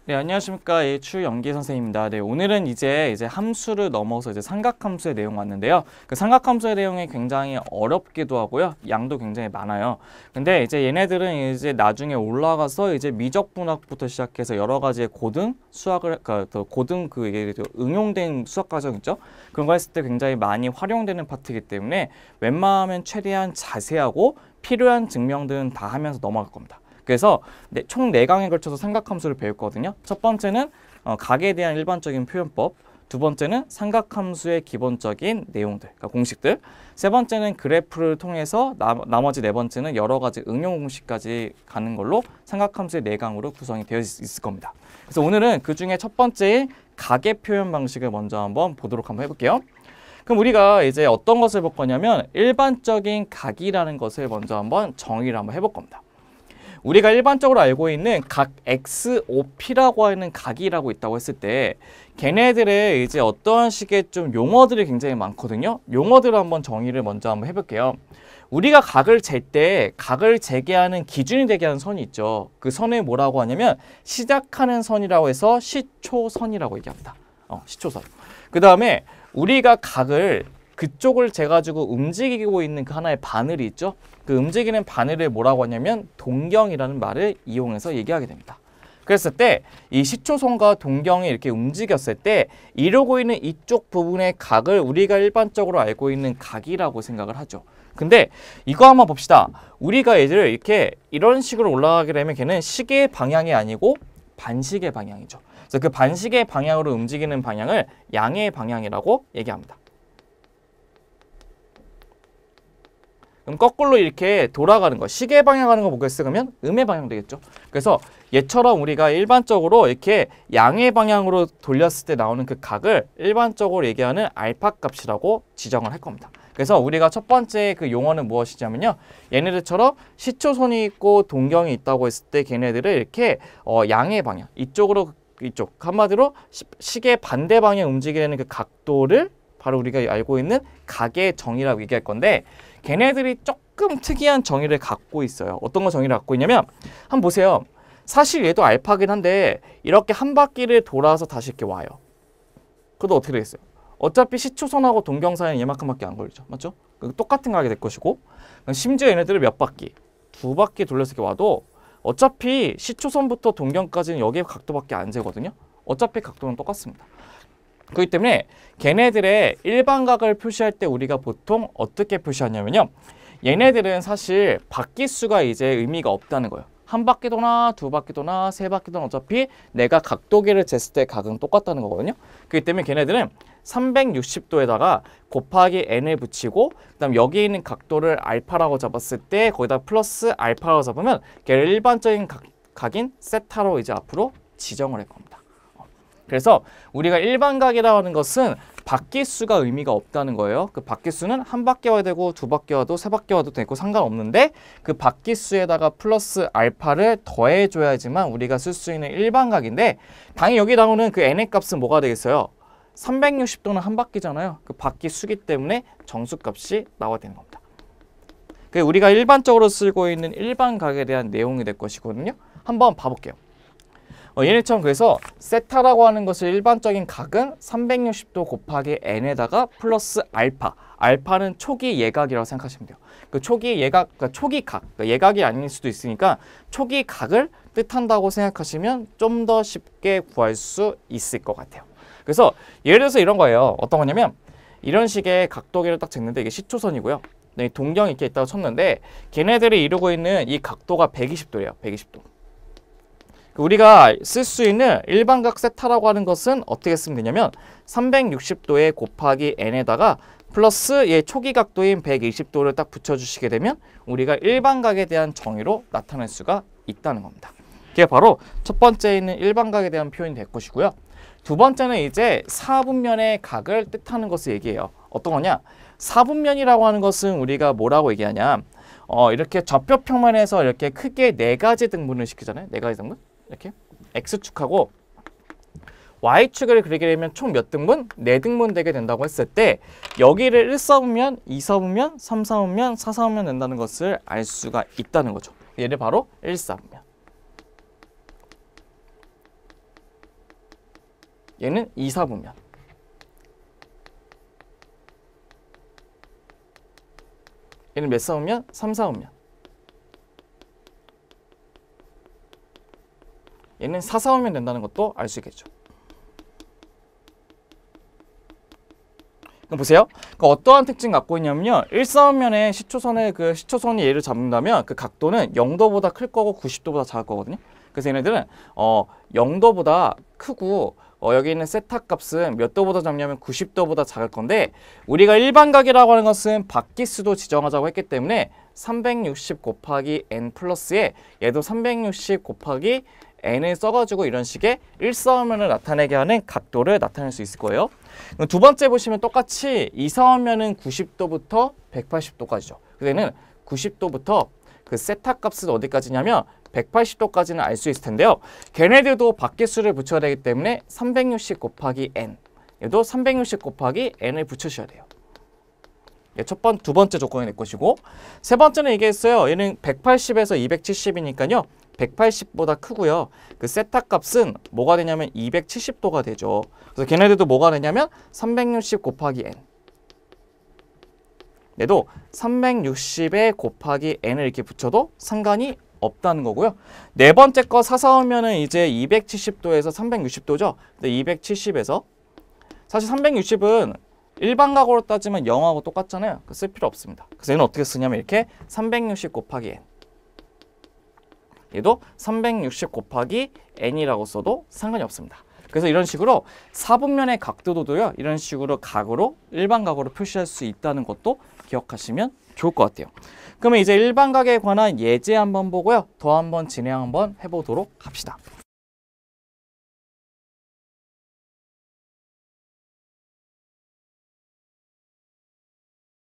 네, 안녕하십니까. 추영기 선생님입니다. 네, 오늘은 이제 함수를 넘어서 삼각함수의 내용 왔는데요. 그 삼각함수의 내용이 굉장히 어렵기도 하고요. 양도 굉장히 많아요. 근데 이제 얘네들은 이제 나중에 올라가서 이제 미적분학부터 시작해서 여러 가지의 고등 수학을, 그러니까 고등 응용된 수학 과정 있죠? 그런 거 했을 때 굉장히 많이 활용되는 파트이기 때문에 웬만하면 최대한 자세하고 필요한 증명들은 다 하면서 넘어갈 겁니다. 그래서 총 4강에 걸쳐서 삼각함수를 배웠거든요. 첫 번째는 각에 대한 일반적인 표현법, 두 번째는 삼각함수의 기본적인 내용들, 그러니까 공식들, 세 번째는 그래프를 통해서 나머지 네 번째는 여러 가지 응용 공식까지 가는 걸로 삼각함수의 4강으로 구성이 되어 있을 겁니다. 그래서 오늘은 그 중에 첫 번째인 각의 표현 방식을 먼저 한번 보도록 한번 해볼게요. 그럼 우리가 이제 어떤 것을 볼 거냐면 일반적인 각이라는 것을 먼저 한번 정의를 한번 해볼 겁니다. 우리가 일반적으로 알고 있는 각 XOP라고 하는 각이라고 있다고 했을 때 걔네들의 이제 어떠한 식의 좀 용어들이 굉장히 많거든요. 용어들을 한번 정의를 먼저 한번 해볼게요. 우리가 각을 잴 때 각을 재게 하는 기준이 되게 하는 선이 있죠. 그 선을 뭐라고 하냐면 시작하는 선이라고 해서 시초선이라고 얘기합니다. 시초선. 그 다음에 우리가 각을 그쪽을 재가지고 움직이고 있는 그 하나의 바늘이 있죠. 그 움직이는 바늘을 뭐라고 하냐면 동경이라는 말을 이용해서 얘기하게 됩니다. 그랬을 때 이 시초선과 동경이 이렇게 움직였을 때 이루고 있는 이쪽 부분의 각을 우리가 일반적으로 알고 있는 각이라고 생각을 하죠. 근데 이거 한번 봅시다. 우리가 얘를 이렇게 이런 식으로 올라가게 되면 걔는 시계의 방향이 아니고 반시계 방향이죠. 그래서 그 반시계 방향으로 움직이는 방향을 양의 방향이라고 얘기합니다. 그럼 거꾸로 이렇게 돌아가는 거, 시계 방향 가는 거 뭐겠어? 그러면 음의 방향 되겠죠. 그래서 얘처럼 우리가 일반적으로 이렇게 양의 방향으로 돌렸을 때 나오는 그 각을 일반적으로 얘기하는 알파 값이라고 지정을 할 겁니다. 그래서 우리가 첫 번째 그 용어는 무엇이냐면요. 얘네들처럼 시초선이 있고 동경이 있다고 했을 때 걔네들을 이렇게 양의 방향, 이쪽 한마디로 시계 반대 방향 움직이는 그 각도를 바로 우리가 알고 있는 각의 정의라고 얘기할 건데 걔네들이 조금 특이한 정의를 갖고 있어요. 어떤 거 정의를 갖고 있냐면 한번 보세요. 사실 얘도 알파긴 한데 이렇게 한 바퀴를 돌아서 다시 이렇게 와요. 그래도 어떻게 되겠어요? 어차피 시초선하고 동경 사이는 얘만큼밖에 안 걸리죠. 맞죠? 똑같은 가게 될 것이고 심지어 얘네들을 몇 바퀴? 2바퀴 돌려서 이렇게 와도 어차피 시초선부터 동경까지는 여기에 각도밖에 안 재거든요. 어차피 각도는 똑같습니다. 그렇기 때문에 걔네들의 일반각을 표시할 때 우리가 보통 어떻게 표시하냐면요. 얘네들은 사실 바퀴수가 이제 의미가 없다는 거예요. 한 바퀴 도나 두 바퀴 도나 세 바퀴 도나 어차피 내가 각도기를 쟀을 때 각은 똑같다는 거거든요. 그렇기 때문에 걔네들은 360도에다가 곱하기 n을 붙이고 그다음 여기 있는 각도를 알파라고 잡았을 때 거기다 플러스 알파라고 잡으면 걔를 일반적인 각인 세타로 이제 앞으로 지정을 할 겁니다. 그래서 우리가 일반각이라고 하는 것은 바퀴수가 의미가 없다는 거예요. 그 바퀴수는 한 바퀴 와야 되고 두 바퀴 와도 세 바퀴 와도 되고 상관없는데 그 바퀴수에다가 플러스 알파를 더해줘야지만 우리가 쓸 수 있는 일반각인데 당연히 여기 나오는 그 n의 값은 뭐가 되겠어요? 360도는 한 바퀴잖아요. 그 바퀴수기 때문에 정수값이 나와야 되는 겁니다. 그게 우리가 일반적으로 쓰고 있는 일반각에 대한 내용이 될 것이거든요. 한번 봐볼게요. 얘네처럼 그래서 세타라고 하는 것을 일반적인 각은 360도 곱하기 n에다가 플러스 알파. 알파는 초기 예각이라고 생각하시면 돼요. 그 초기 예각, 그러니까 초기 각, 그러니까 예각이 아닐 수도 있으니까 초기 각을 뜻한다고 생각하시면 좀 더 쉽게 구할 수 있을 것 같아요. 그래서 예를 들어서 이런 거예요. 어떤 거냐면 이런 식의 각도기를 딱 쟀는데 이게 시초선이고요. 네, 동경이 이렇게 있다고 쳤는데 걔네들이 이루고 있는 이 각도가 120도예요. 120도. 우리가 쓸 수 있는 일반각 세타라고 하는 것은 어떻게 쓰면 되냐면 360도에 곱하기 n에다가 플러스 얘 초기 각도인 120도를 딱 붙여주시게 되면 우리가 일반각에 대한 정의로 나타낼 수가 있다는 겁니다. 그게 바로 첫 번째 있는 일반각에 대한 표현이 될 것이고요. 두 번째는 이제 사분면의 각을 뜻하는 것을 얘기해요. 어떤 거냐? 사분면이라고 하는 것은 우리가 뭐라고 얘기하냐? 이렇게 좌표평면에서 이렇게 크게 4가지 등분을 시키잖아요. 4가지 등분. 이렇게 X축하고 Y축을 그리게 되면 총 몇 등분? 4등분 되게 된다고 했을 때 여기를 1사분면, 2사분면, 3사분면, 4사분면 된다는 것을 알 수가 있다는 거죠. 얘를 바로 1사분면. 얘는 2, 4분면. 얘는 몇 사분면? 3, 4분면. 얘는 4, 4분면 된다는 것도 알 수 있겠죠. 그럼 보세요. 어떠한 특징 갖고 있냐면요. 1사분면의 시초선의 얘를 잡는다면 그 각도는 0도보다 클 거고 90도보다 작을 거거든요. 그래서 얘네들은 0도보다 크고 여기 있는 세타 값은 몇 도보다 작냐면 90도보다 작을 건데 우리가 일반각이라고 하는 것은 바퀴수도 지정하자고 했기 때문에 360 곱하기 n 플러스에 얘도 360 곱하기 n을 써가지고 이런 식의 1사분면을 나타내게 하는 각도를 나타낼 수 있을 거예요. 두 번째 보시면 똑같이 2사분면은 90도부터 180도까지죠. 그래서 얘는 90도부터 그 세타 값은 어디까지냐면 180도까지는 알 수 있을 텐데요. 걔네들도 바퀴수를 붙여야 되기 때문에 360 곱하기 n 얘도 360 곱하기 n을 붙여주셔야 돼요. 두 번째 조건이 될 것이고 세 번째는 얘기했어요. 얘는 180에서 270이니까요. 180보다 크고요. 그 세타 값은 뭐가 되냐면 270도가 되죠. 그래서 걔네들도 뭐가 되냐면 360 곱하기 n 얘도 360에 곱하기 n을 이렇게 붙여도 상관이 없다는 거고요. 네 번째 거 4사분면은 이제 270도에서 360도죠. 근데 270에서 사실 360은 일반각으로 따지면 0하고 똑같잖아요. 쓸 필요 없습니다. 그래서 얘는 어떻게 쓰냐면 이렇게 360 곱하기 n 얘도 360 곱하기 n이라고 써도 상관이 없습니다. 그래서 이런 식으로 사분면의 각도도요. 이런 식으로 각으로 일반각으로 표시할 수 있다는 것도 기억하시면 좋을 것 같아요. 그러면 이제 일반각에 관한 예제 한번 보고요. 더 한번 진행 한번 해보도록 합시다.